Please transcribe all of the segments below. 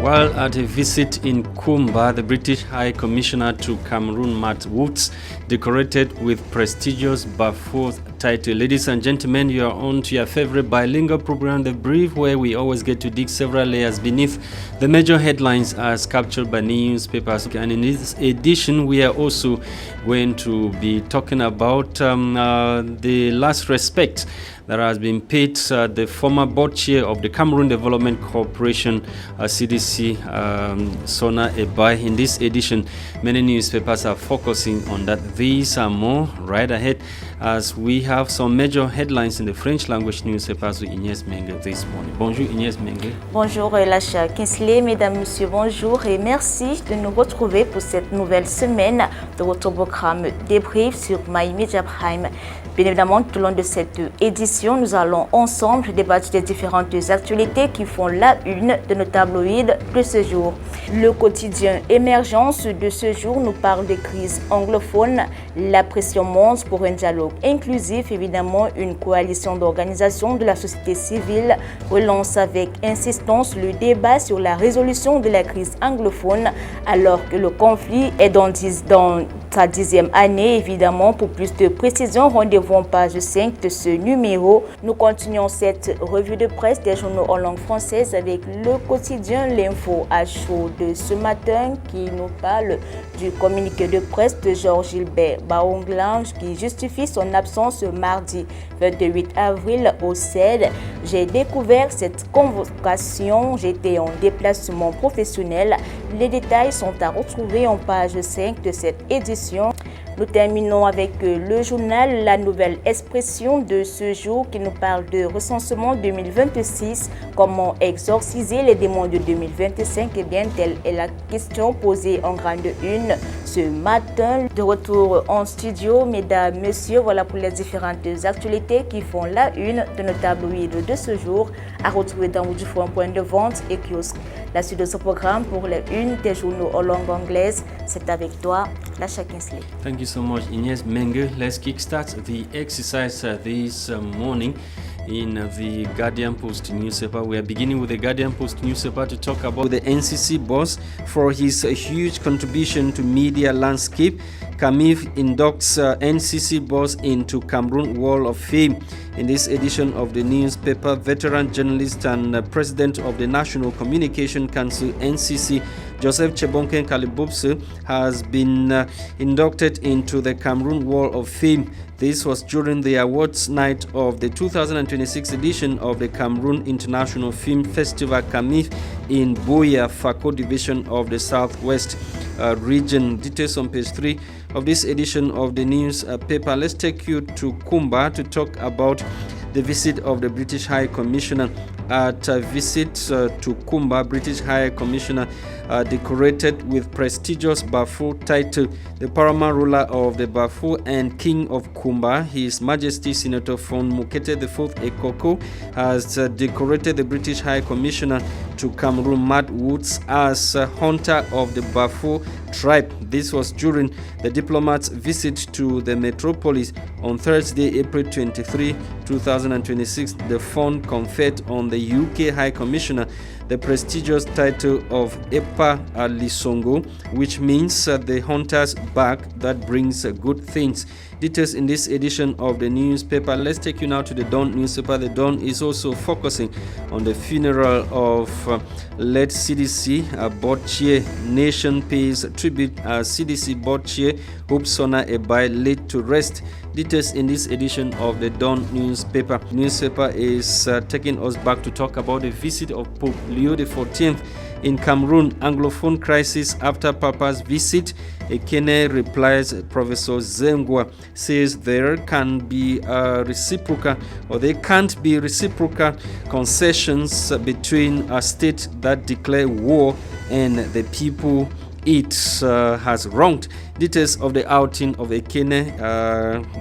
While at a visit in Kumba, the British High Commissioner to Cameroon, Matt Woods, decorated with prestigious Balfour title. Ladies and gentlemen, you are on to your favorite bilingual program, The Brief, where we always get to dig several layers beneath the major headlines as captured by newspapers. And in this edition, we are also going to be talking about the last respect that has been paid the former board chair of the Cameroon Development Corporation, CDC, Sona Ebai. In this edition, many newspapers are focusing on that. These are more right ahead as we have some major headlines in the French language newspapers with Inès Mengue this morning. Bonjour Inès Mengue. Bonjour Lacha Kinsley, mesdames, messieurs, bonjour et merci de nous retrouver pour cette nouvelle semaine de votre programme Débrief sur My Media Prime. Bien évidemment, tout au long de cette édition, nous allons ensemble débattre des différentes actualités qui font la une de nos tabloïds de ce jour. Le quotidien Émergence de ce jour nous parle de crise anglophone. La pression monte pour un dialogue inclusif. Évidemment, une coalition d'organisations de la société civile relance avec insistance le débat sur la résolution de la crise anglophone alors que le conflit est dans sa 10e année. Évidemment, pour plus de précisions, rendez-vous en page 5 de ce numéro. Nous continuons cette revue de presse des journaux en langue française avec le quotidien L'Info à chaud de ce matin qui nous parle du communiqué de presse de Georges Gilbert Baonglange qui justifie son absence mardi 28 avril au CED. J'ai découvert cette convocation, j'étais en déplacement professionnel. Les détails sont à retrouver en page 5 de cette édition. Nous terminons avec le journal La Nouvelle Expression de ce jour qui nous parle de recensement 2026, comment exorciser les démons de 2025. Eh bien, telle est la question posée en grande une ce matin. De retour en studio, mesdames, messieurs, voilà pour les différentes actualités qui font la une de nos tabloïds de ce jour, à retrouver dans un point de vente et kiosque. La suite de ce programme pour les unes des journaux en langue anglaise, c'est avec toi, Lacha Kinsley. Thank you so much, Inès Mengue. Let's kickstart the exercise this morning in the Guardian Post newspaper. We are beginning with the Guardian Post newspaper to talk about the NCC boss for his huge contribution to media landscape. Kamif inducts NCC boss into Cameroon Wall of Fame. In this edition of the newspaper, veteran journalist and president of the National Communication Council, NCC, Joseph Chebonken Kalibubse, has been inducted into the Cameroon Wall of Fame. This was during the awards night of the 2026 edition of the Cameroon International Film Festival, Kamif, in Buea, Fako division of the Southwest region. Details on page 3 of this edition of the newspaper. Let's take you to Kumba to talk about the visit of the British High Commissioner. At a visit to Kumba, British High Commissioner decorated with prestigious Balfour title, the paramount ruler of the Balfour and King of Kumba, His Majesty Senator Fon Mukete IV Ekoko, has decorated the British High Commissioner to Cameroon, Matt Woods, as hunter of the Balfour tribe. This was during the diplomat's visit to the metropolis on Thursday, April 23, 2026. The fund conferred on the UK High Commissioner the prestigious title of Epa Alisongo, which means the hunter's bag that brings good things. Details in this edition of the newspaper. Let's take you now to the Dawn newspaper. The Dawn is also focusing on the funeral of late CDC board chair. Nation pays tribute as CDC board chair Hope Sona Ebai laid to rest. Details in this edition of the Dawn newspaper. Newspaper is taking us back to talk about the visit of Pope Leo XIV in Cameroon. Anglophone crisis after Papa's visit. Ekene replies. Professor Zengwa says there can be reciprocal, or they can't be reciprocal concessions between a state that declare war and the people it has wronged. Details of the outing of Ekene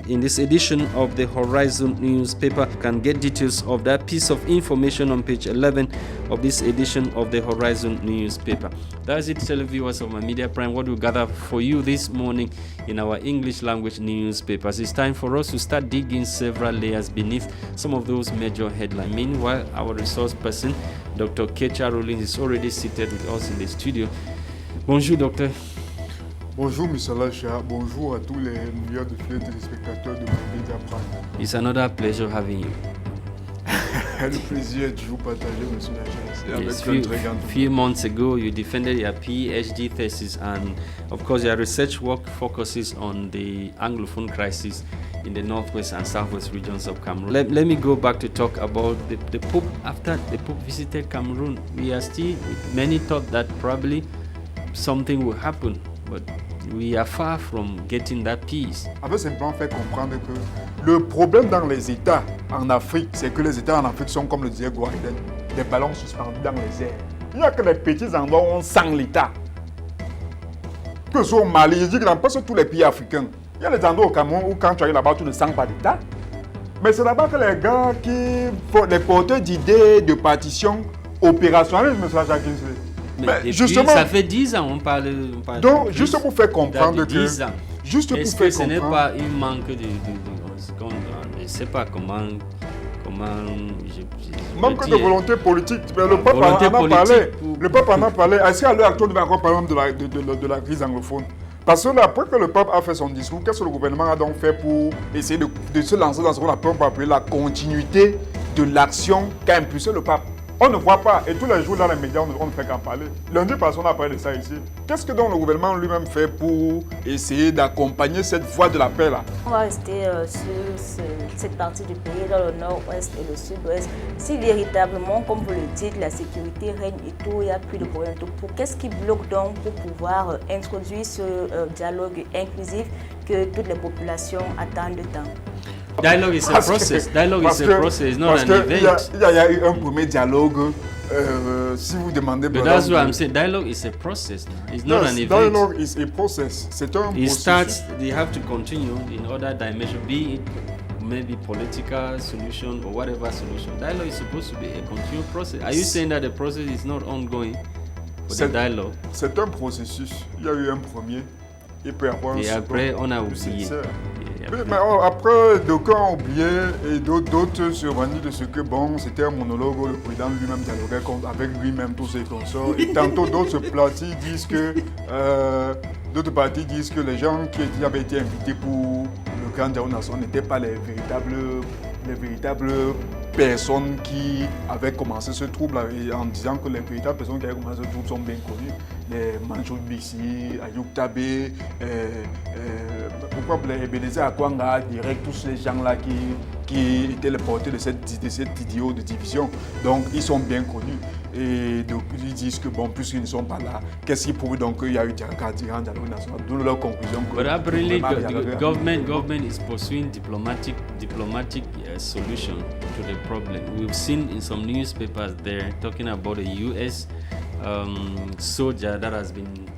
in this edition of the Horizon newspaper. You can get details of that piece of information on page 11 of this edition of the Horizon newspaper. That's it, televiewers of My Media Prime, what we gather for you this morning in our English language newspapers. It's time for us to start digging several layers beneath some of those major headlines. Meanwhile, our resource person, Dr. Kecha Rollins, is already seated with us in the studio. Bonjour, docteur. Bonjour, M. Lacha. Bonjour à tous les millions de fidèles téléspectateurs de My Media Prime. It's another pleasure having you. Le plaisir est toujours partagé, M. Lacha. Yes, few months ago, you defended your PhD thesis, and of course, your research work focuses on the Anglophone crisis in the northwest and southwest regions of Cameroon. Let me go back to talk about the Pope. After the Pope visited Cameroon, many thought that probably something will happen, but we are far from getting that peace. On veut simplement faire comprendre que le problème dans les États en Afrique, c'est que les États en Afrique sont, comme le disait Guaiden, des ballons suspendus dans les airs. Il n'y a que les petits endroits où on sent l'État. Que ce soit au Mali, je dis que dans presque tous les pays africains, il y a des endroits au Cameroun où quand tu arrives là-bas, tu ne sens pas d'État. Mais c'est là-bas que les gars qui font des porteurs d'idées, de partitions opérationnelles, M. Jacques Kinsley. Mais justement, ça fait 10 ans on parle donc, juste pour faire comprendre que... Juste pour faire comprendre... ce n'est pas un manque de je ne sais pas comment manque de volonté politique. Mais le peuple en a parlé. Le peuple en a parlé. Est-ce qu'à l'heure actuelle, on va encore parler de la crise anglophone? Parce que après que le peuple a fait son discours, qu'est-ce que le gouvernement a donc fait pour essayer de se lancer dans ce qu'on peut appeler la continuité de l'action qu'a impulsé le pape? On ne voit pas, et tous les jours dans les médias, on ne fait qu'en parler. Lundi passé, on a parlé de ça ici. Qu'est-ce que donc le gouvernement lui-même fait pour essayer d'accompagner cette voie de la paix là? On va rester sur cette partie du pays, dans le nord-ouest et le sud-ouest. Si véritablement, comme vous le dites, la sécurité règne et tout, il n'y a plus de problème. Qu'est-ce qui bloque donc pour pouvoir introduire ce dialogue inclusif que toutes les populations attendent tant? Dialogue is a process. Dialogue is a process, not an event. Il y a eu un premier dialogue. Si vous demandez... But that's what I'm saying. Dialogue is a process. It's not an event. Dialogue is a process. C'est un processus. They have to continue in other dimension, be it maybe political solution or whatever solution. Dialogue is supposed to be a continual process. Are you saying that the process is not ongoing for the dialogue? C'est un processus. Il y a eu un premier. Il peut y avoir un second. Et après, on a oublié. Mais après, d'aucuns ont oublié et d'autres se rendent de ce que bon, c'était un monologue où le président lui-même dialoguait avec lui-même, tous ses consorts. Et tantôt d'autres partis disent que les gens qui avaient été invités pour le grand dialogue national n'étaient pas les véritables personnes qui avaient commencé ce trouble, en disant que les véritables personnes qui avaient commencé ce trouble sont bien connues. Les Manchou Bissi, Ayouk Tabé, pourquoi les Ebenezer Akwanga, direct, tous ces gens-là qui étaient les porteurs de cet idéal de division. Donc, ils sont bien connus. Et donc, ils disent que, bon, puisqu'ils ne sont pas là, qu'est-ce qui prouve donc qu'il y a eu un dialogue national? D'où leur conclusion. But apparently, government is pursuing diplomatic solution to the problem. We've seen in some newspapers there talking about a U.S. Soldier that has been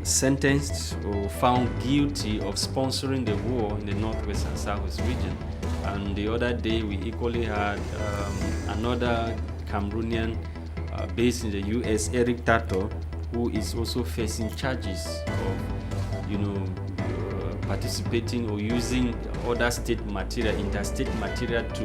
sentenced or found guilty of sponsoring the war in the northwest and southwest region. And the other day we equally had another Cameroonian based in the US, Eric Tato, who is also facing charges of participating or using other state material, interstate material to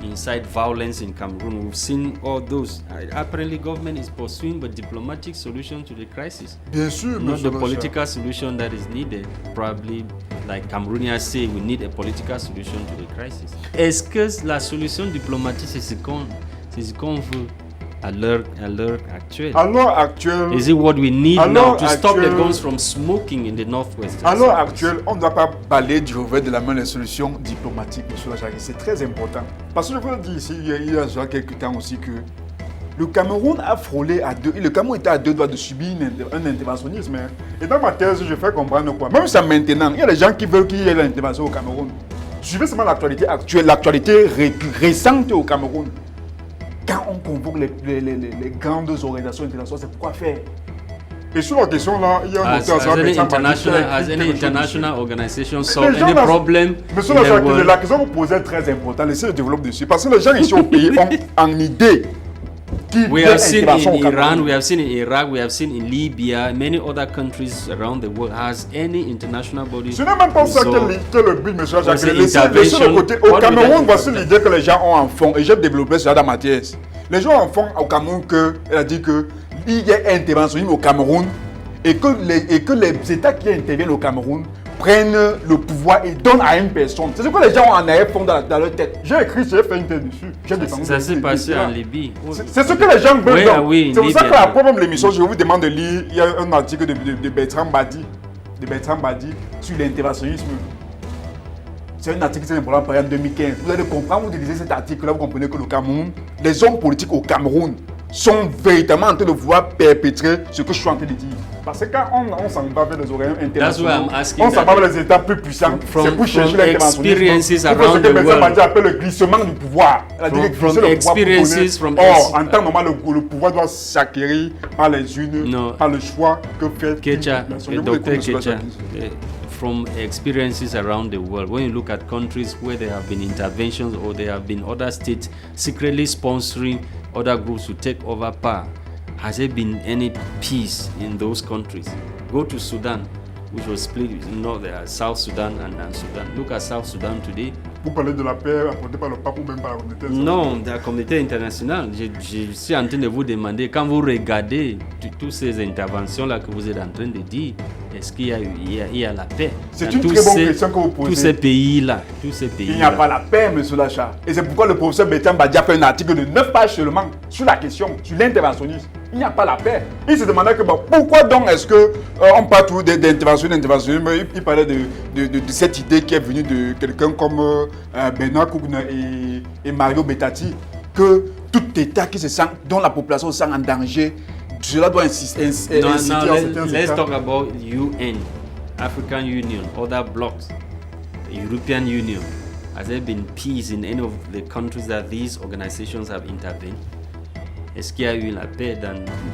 incite violence in Cameroon. We've seen all those. Apparently, government is pursuing a diplomatic solution to the crisis. Bien sûr, not the political solution that is needed. Probably, like Cameroonians say, we need a political solution to the crisis. Est-ce que la solution diplomatique, c'est ce qu'on veut à l'heure actuelle? À l'heure actuelle, is it what we need now to stop the guns from smoking in the northwest? À l'heure actuelle, on ne doit pas balayer du revers de la main les solutions diplomatiques, M. Lachari. C'est très important. Parce que je vous le dis ici, il y a déjà quelques temps aussi que le Cameroun a frôlé le Cameroun était à deux doigts de subir un interventionnisme. Et dans ma thèse, je fais comprendre quoi. Même ça maintenant, il y a des gens qui veulent qu'il y ait l'intervention au Cameroun. Suivez seulement l'actualité actuelle, l'actualité récente au Cameroun. Quand on convoque les grandes organisations internationales, c'est pourquoi faire? Et sur la question là, il y a un Has any international organization solved any problem Monsieur in the world? la question que vous posez est très importante. Laissez le développer dessus. Parce que les gens ici au pays ont en idée. We have seen in Iran, we have seen in Iraq, we have seen in Libya, many other countries around the world. Has any international body? Ce n'est même pas ça que le but, monsieur Jacques. Laissez le côté. Au What Cameroun, voici l'idée que les gens ont en fond. Et j'ai développé cela dans ma thèse. Les gens en fond au Cameroun elle a dit que il y a interventionnisme au Cameroun et que les États qui interviennent au Cameroun prennent le pouvoir et donnent à une personne. C'est ce que les gens en arrière font dans leur tête. J'ai écrit, j'ai fait une thèse dessus. Ça s'est passé en Libye. C'est ce que les gens veulent. Oui, c'est pour ça que la première l'émission, je vous demande de lire. Il y a un article de Bertrand Badi, sur l'interventionnisme. C'est un article qui est important par en 2015. Vous allez comprendre, vous lisez cet article-là, vous comprenez que le Cameroun, les hommes politiques au Cameroun sont véritablement en train de vouloir perpétrer ce que je suis en train de dire. Parce que quand on s'en va vers les organes internationaux, on s'en va vers les États plus puissants, c'est pour chercher l'interventionnisme. C'est ce que Bertrand Badi appelle le glissement du pouvoir. Or, en temps normal, le pouvoir doit s'acquérir par les unes, par le choix que fait Dr. Kecha. From experiences around the world, when you look at countries where there have been interventions or there have been other states secretly sponsoring other groups to take over power, has there been any peace in those countries? Go to Sudan, which was split in South Sudan and Sudan. Look at South Sudan today. Vous parlez de la paix apportée par le pape ou même par la communauté internationale? Non, de la communauté internationale. Je suis en train de vous demander, quand vous regardez toutes ces interventions-là que vous êtes en train de dire, est-ce qu'il y a la paix? C'est une très bonne question que vous posez. Tous ces pays-là. Il n'y a pas la paix, monsieur Lacha. Et c'est pourquoi le professeur Bertrand Badi a fait un article de 9 pages seulement sur la question, sur l'interventionnisme. Il n'y a pas la paix. Il se demandait que pourquoi donc est-ce qu'on parle toujours d'interventionnisme. Il parlait de cette idée qui est venue de quelqu'un comme Bernard Kougouna et Mario Bettati, que tout État qui se sent, dont la population se sent en danger, cela doit insister. Let's talk about UN, African Union, other blocs, European Union. Has there been peace in any of the countries that these organizations have intervened? Est-ce qu'il y a eu la paix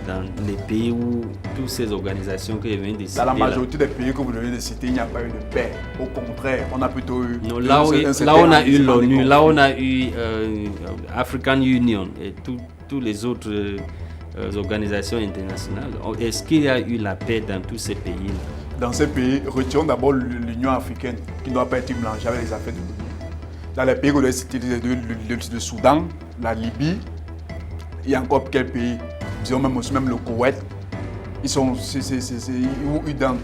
dans les pays où toutes ces organisations que je viens de citer? Dans la majorité des pays que vous venez de citer, il n'y a pas eu de paix. Au contraire, on a plutôt eu... Non, là où on a eu l'ONU, là où on a eu African Union et toutes les autres organisations internationales, est-ce qu'il y a eu la paix dans tous ces pays-là? Dans ces pays, retirons d'abord l'Union africaine qui ne doit pas être mélangée avec les affaires de l'ONU. Dans les pays que vous avez cités, le Soudan, la Libye, il y a encore quelques pays, disons même le Koweït, ils sont dans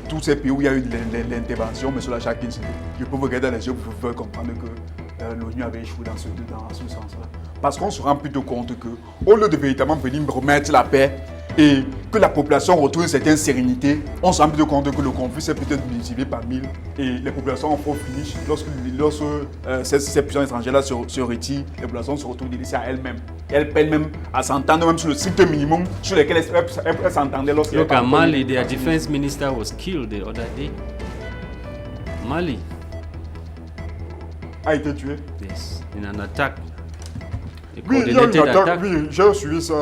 tous ces pays où il y a eu l'intervention, mais sur la chacune, je peux vous regarder dans les yeux pour vous faire comprendre que l'ONU avait échoué dans ce sens-là. Parce qu'on se rend plutôt compte qu'au lieu de véritablement venir remettre la paix et que la population retrouve une certaine sérénité, on se rend plutôt compte que le conflit s'est peut-être multiplié par 1000 et les populations en font finish. Lorsque ces puissances étrangères-là se retirent, les populations se retrouvent délaissées à elles-mêmes. Elles peinent même à s'entendre même sur le strict minimum sur lequel elles s'entendaient lorsqu'elles Look at Mali, their defense minister was killed the other day. Mali a été tué. Yes, in an attack. Oui, il y a une attaque. Oui, j'ai suivi ça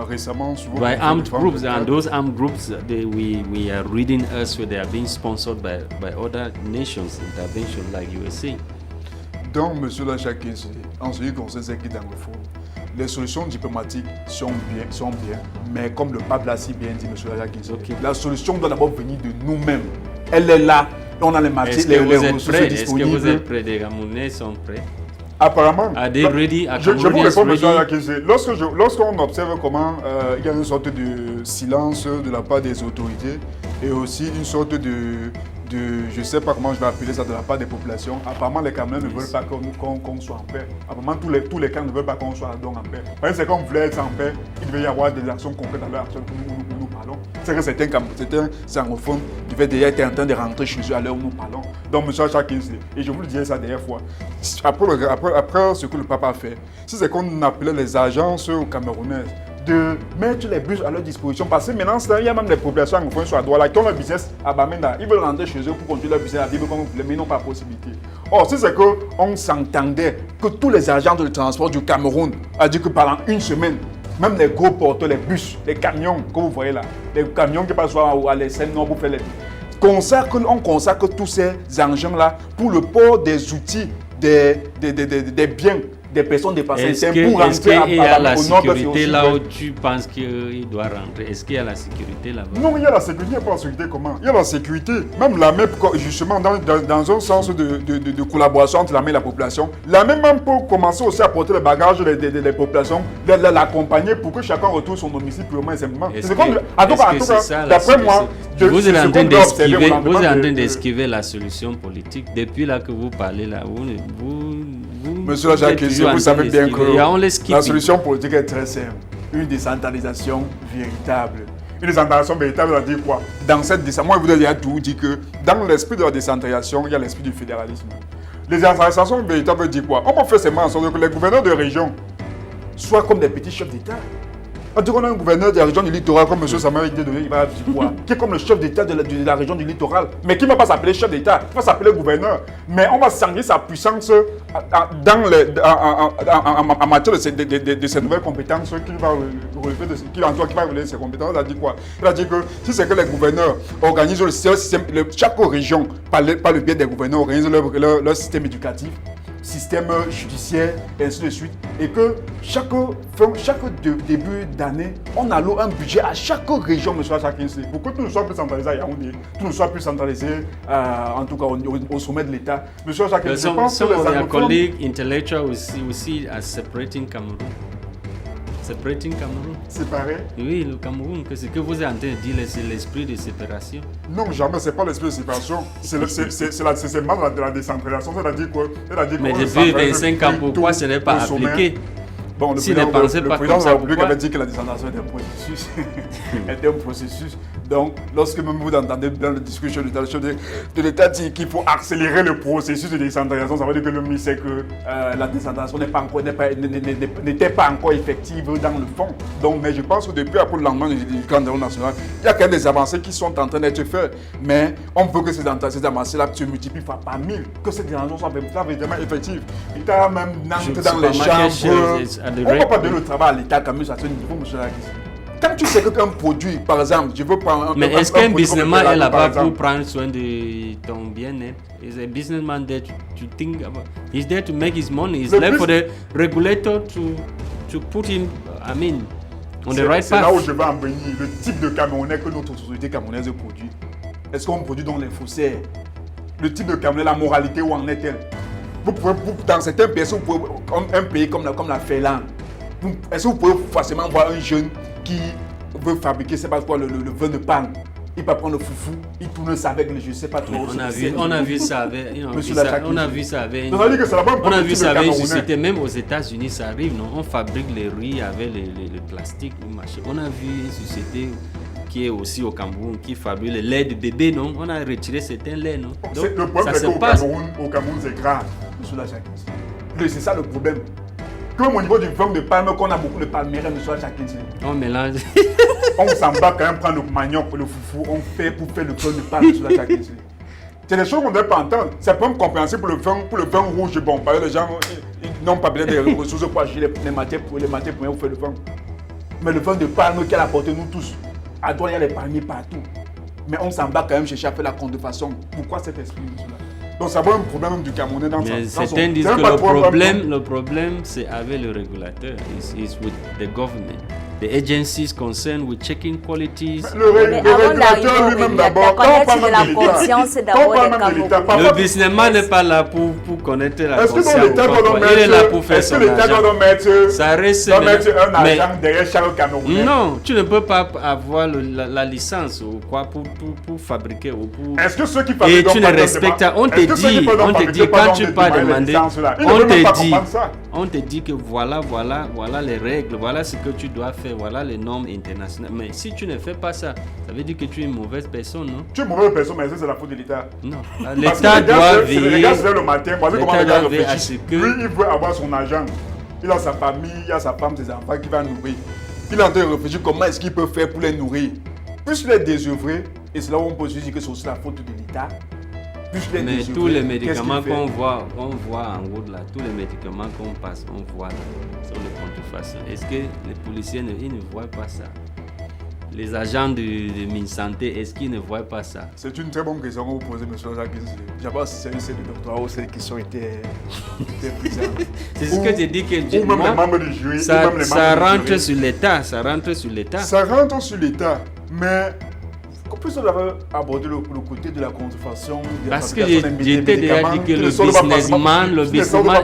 récemment. By armed groups, and those armed groups, we are reading us where they are being sponsored by other nations, intervention like USA. Donc, monsieur Lachak, en ce qui concerne ce qui est dans le fond, les solutions diplomatiques sont bien, mais comme le pape l'a si bien dit, monsieur Lachak, la solution doit d'abord venir de nous-mêmes. Elle est là, on a les matières, les ressources disponibles. Est-ce que vous êtes prêts? Les Camerounais sont prêts? Apparemment, are they ready? Je vous réponds, monsieur Alakizé. Lorsqu'on observe comment il y a une sorte de silence de la part des autorités et aussi une sorte de je ne sais pas comment je vais appeler ça, de la part des populations, apparemment les Camerounais ne veulent pas qu'on soit en paix. Apparemment tous les camps ne veulent pas qu'on soit donc en paix. Parce que c'est qu'on voulait être en paix, il devait y avoir des actions concrètes dans leur action où nous parlons. C'est que certains anglophones devaient déjà être en train de rentrer chez eux à l'heure où nous parlons. Donc, monsieur Chakinsley, et je vous le disais ça dernière fois, après ce que le papa a fait, si c'est qu'on appelait les agences camerounaises de mettre les bus à leur disposition, parce que maintenant, il y a même des populations anglophones sur la droite qui ont leur business à Bamenda. Ils veulent rentrer chez eux pour continuer leur business à vivre comme vous voulez, mais ils n'ont pas la possibilité. Or, si c'est qu'on s'entendait que tous les agents de transport du Cameroun a dit que pendant une semaine, Même les gros porteurs, les bus, les camions que vous voyez là, les camions qui passent à l'essai nord pour faire les... On consacre tous ces engins-là pour le port des outils, des biens, des personnes dépassées. Est-ce qu'il y a la sécurité là où tu penses qu'il doit rentrer? Est-ce qu'il y a la sécurité là-bas? Non, il y a la sécurité. Il n'y a pas la sécurité comment? Il y a la sécurité. Même l'armée, justement, dans un sens de collaboration entre l'armée et la population, l'armée même peut commencer aussi à porter les bagages des populations, l'accompagner pour que chacun retrouve son domicile purement et simplement. D'après moi, vous êtes en train d'esquiver la solution politique. Depuis là que vous parlez là, Monsieur Jacques, vous savez bien que la solution politique est très simple. Une décentralisation véritable. Une décentralisation véritable, ça veut dire quoi? Dans cette décentralisation, moi je vous ai tout dit que dans l'esprit de la décentralisation, il y a l'esprit du fédéralisme. La décentralisation véritable veut dire quoi? On peut faire seulement en sorte que les gouverneurs de région soient comme des petits chefs d'État. On dit qu'on a un gouverneur de la région du littoral, comme M. Samuel il va dire quoi? Qui est comme le chef d'État de la région du littoral, mais qui ne va pas s'appeler chef d'État, il va s'appeler gouverneur. Mais on va sanctionner sa puissance en matière de ces nouvelles compétences qui va relever ses compétences. Il a dit quoi? Il a dit que si c'est que les gouverneurs organisent le système, chaque région, par le biais des gouverneurs, organise leur système éducatif, système judiciaire, et ainsi de suite, et que chaque début d'année, on alloue un budget à chaque région, monsieur Chakinsé, pour que tout ne soit plus centralisé à Yaoundé, tout ne soit plus centralisé, en tout cas au sommet de l'État. Monsieur Chakinsé, je pense que les anglophones... colleagues intellectuals we see as separating Cameroon. Separating Cameroun. Séparé? Oui, le Cameroun, ce que vous êtes en train de dire, c'est l'esprit de séparation. Non, jamais, ce n'est pas l'esprit de séparation. C'est mal de la décentralisation. C'est-à-dire quoi? Mais depuis 25 ans, pourquoi ce n'est pas appliqué? Bon, le président de la République avait dit que la décentralisation était un processus. Donc, lorsque même vous entendez dans le discours de l'État dit qu'il faut accélérer le processus de décentralisation, ça veut dire que le ministre sait que la décentralisation n'était pas encore effective dans le fond. Donc, mais je pense que depuis après le lendemain du candidat national, il y a quand même des avancées qui sont en train d'être faites. Mais on veut que ces avancées-là se multiplient par 1000, que cette décentralisation soit vraiment effective. L'État même entre dans les chambres. On ne peut pas donner le travail à l'État comme ça à ce niveau, monsieur Lagis. Quand tu sais qu'un produit, par exemple, je veux prendre... Mais est-ce qu'un businessman est là-bas pour prendre soin de ton bien-être? Is a businessman there to think about... He's there to make his money. He's there for the regulator to put him, on the right path. C'est là où je vais en venir. Le type de Camerounais que notre société camerounaise produit. Est-ce qu'on produit dans les faussaires? Le type de Camerounais, la moralité, où en est-elle? Vous pouvez, dans certains pays, un pays comme la Finlande, est-ce que vous pouvez facilement voir un jeune qui veut fabriquer, c'est pas quoi, le vin de palme? Il peut prendre le foufou, il tourne ça avec je sais pas trop. On a vu ça avec une société, même aux États-Unis, ça arrive, non? On fabrique les riz avec le plastique, on a vu une société qui est aussi au Cameroun, qui fabrique le lait de bébé, non? On a retiré certains laits, non? Donc, le problème, c'est qu'au Cameroun, c'est grave, monsieur Lachakis. C'est ça le problème. Comme au niveau du vin de palme, qu'on a beaucoup de palmiers, monsieur Lachakis. On mélange. On s'en bat quand même prendre le manioc, le foufou, on fait pour faire le vin de palme, monsieur Lachakis. C'est des choses qu'on ne doit pas entendre. C'est pas compréhensible pour le vin rouge. Bon, parce que les gens n'ont pas besoin des ressources pour acheter les matières premières pour faire le vin. Mais le vin de palme qu'elle a apporté nous tous. À droite, il y a les palmiers partout. Mais on s'en bat quand même chercher à faire la contrefaçon. Pourquoi cet esprit de cela? Donc ça va un problème du Camerounais dans ça. Certains disent que le problème c'est avec le régulateur. It's with the government. The agencies concerned with checking qualities. Le régulateur lui-même d'abord. Le businessman n'est pas là pour connaître la conscience. Il est là pour faire son argent. Est-ce que l'État doit mettre ça reste un argent derrière chaque Camerounais? Non, tu ne peux pas avoir la licence ou quoi pour fabriquer ou pour... Est-ce que ceux qui fabriquent... Et tu ne respectes pas. On te dit quand tu pas demander, on te dit que voilà les règles, voilà ce que tu dois faire, voilà les normes internationales. Mais si tu ne fais pas ça, ça veut dire que tu es une mauvaise personne, non? Tu es une mauvaise personne, mais c'est la faute de l'État. Non, l'État doit veiller. Les gars se lèvent le matin, voici comment les gars réfléchissent. Lui, il veut avoir son argent. Il a sa famille, il a sa femme, ses enfants qui va nourrir. Il est en train de réfléchir comment est-ce qu'il peut faire pour les nourrir. Puisqu'il est désœuvré, et c'est là où on peut se dire que c'est aussi la faute de l'État. Mais tous les médicaments qu'on voit en route là, tous les médicaments qu'on passe, on voit là, sur le contrefaçon. Est-ce que les policiers ne voient pas ça? Les agents de MinSanté, est-ce qu'ils ne voient pas ça? C'est une très bonne question que vous posez, M. Jacques. Je ne sais pas si c'est le doctorat ou ces questions étaient prises. C'est ce que j'ai dit que ou même les membres du jury. Ça rentre sur l'État. Ça rentre sur l'État. Ça rentre sur l'État. Mais plus on avait abordé le côté de la contrefaçon. Parce que j'étais déjà dit que le businessman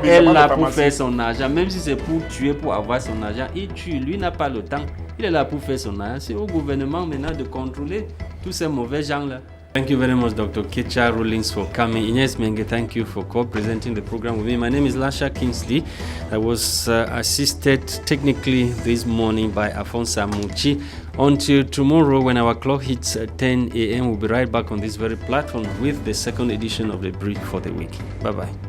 est là pour faire son argent. Même si c'est pour tuer, pour avoir son argent, il tue. Lui n'a pas le temps. Il est là pour faire son argent. C'est au gouvernement maintenant de contrôler tous ces mauvais gens-là. Thank you very much, Dr. Kecha Rollins, for coming. Ines Menge, thank you for co-presenting the program with me. My name is Lasha Kingsley. I was assisted technically this morning by Afonso Amuchi. Until tomorrow, when our clock hits 10 a.m., we'll be right back on this very platform with the second edition of The Brief for the week. Bye-bye.